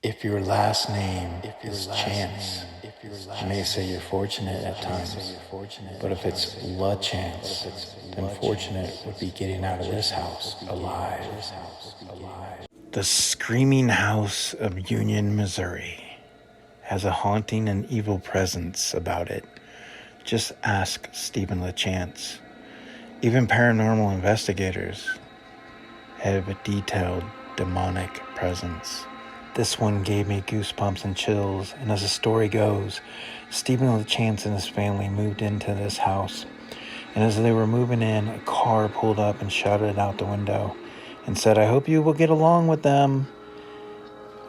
If your last name is Chance, you may say you're fortunate at times, but if it's La Chance, then fortunate would be getting out of this house alive. The Screaming House of Union, Missouri has a haunting and evil presence about it. Just ask Stephen LaChance. Even paranormal investigators have a detailed demonic presence. This one gave me goosebumps and chills, and as the story goes, Stephen LaChance and his family moved into this house, and as they were moving in, a car pulled up and shouted out the window and said, "I hope you will get along with them."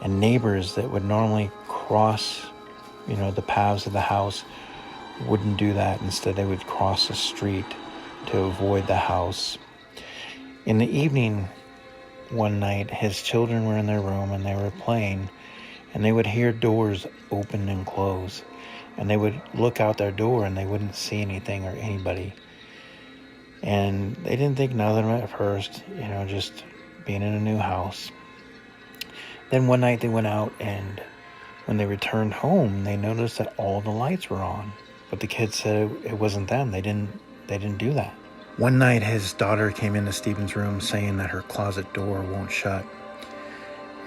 And neighbors that would normally cross, the paths of the house wouldn't do that. Instead, they would cross the street to avoid the house. In the evening, one night, his children were in their room and they were playing, and they would hear doors open and close, and they would look out their door and they wouldn't see anything or anybody. And they didn't think nothing of it at first, just being in a new house. Then one night they went out, and when they returned home, they noticed that all the lights were on, but the kids said it wasn't them. They didn't do that. One night, his daughter came into Stephen's room saying that her closet door won't shut.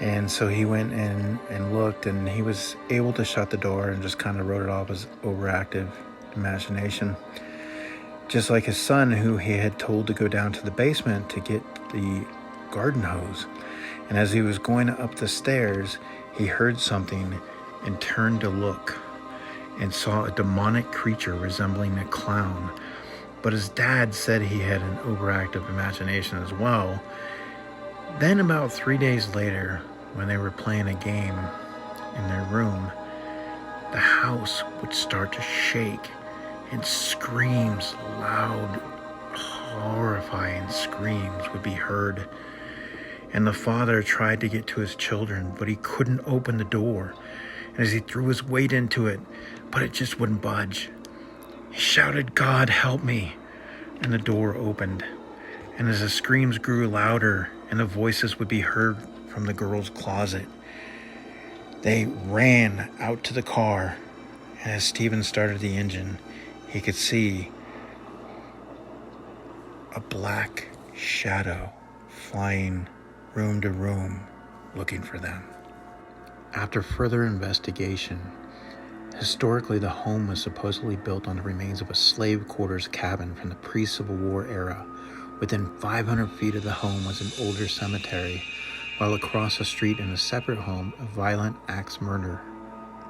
And so he went in and looked, and he was able to shut the door and just kind of wrote it off as overactive imagination. Just like his son, who he had told to go down to the basement to get the garden hose. And as he was going up the stairs, he heard something and turned to look and saw a demonic creature resembling a clown. But his dad said he had an overactive imagination as well. Then about 3 days later, when they were playing a game in their room, the house would start to shake and screams, loud, horrifying screams would be heard. And the father tried to get to his children, but he couldn't open the door. And as he threw his weight into it, but it just wouldn't budge. He shouted, "God, help me." And the door opened. And as the screams grew louder and the voices would be heard from the girl's closet, they ran out to the car. And as Stephen started the engine, he could see a black shadow flying room to room looking for them. After further investigation, historically, the home was supposedly built on the remains of a slave quarters cabin from the pre-Civil War era. Within 500 feet of the home was an older cemetery, while across the street in a separate home, a violent axe murder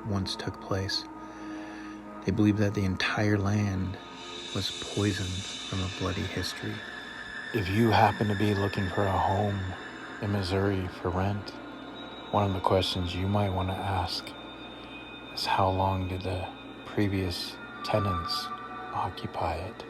once took place. They believe that the entire land was poisoned from a bloody history. If you happen to be looking for a home in Missouri for rent, one of the questions you might want to ask is, how long did the previous tenants occupy it?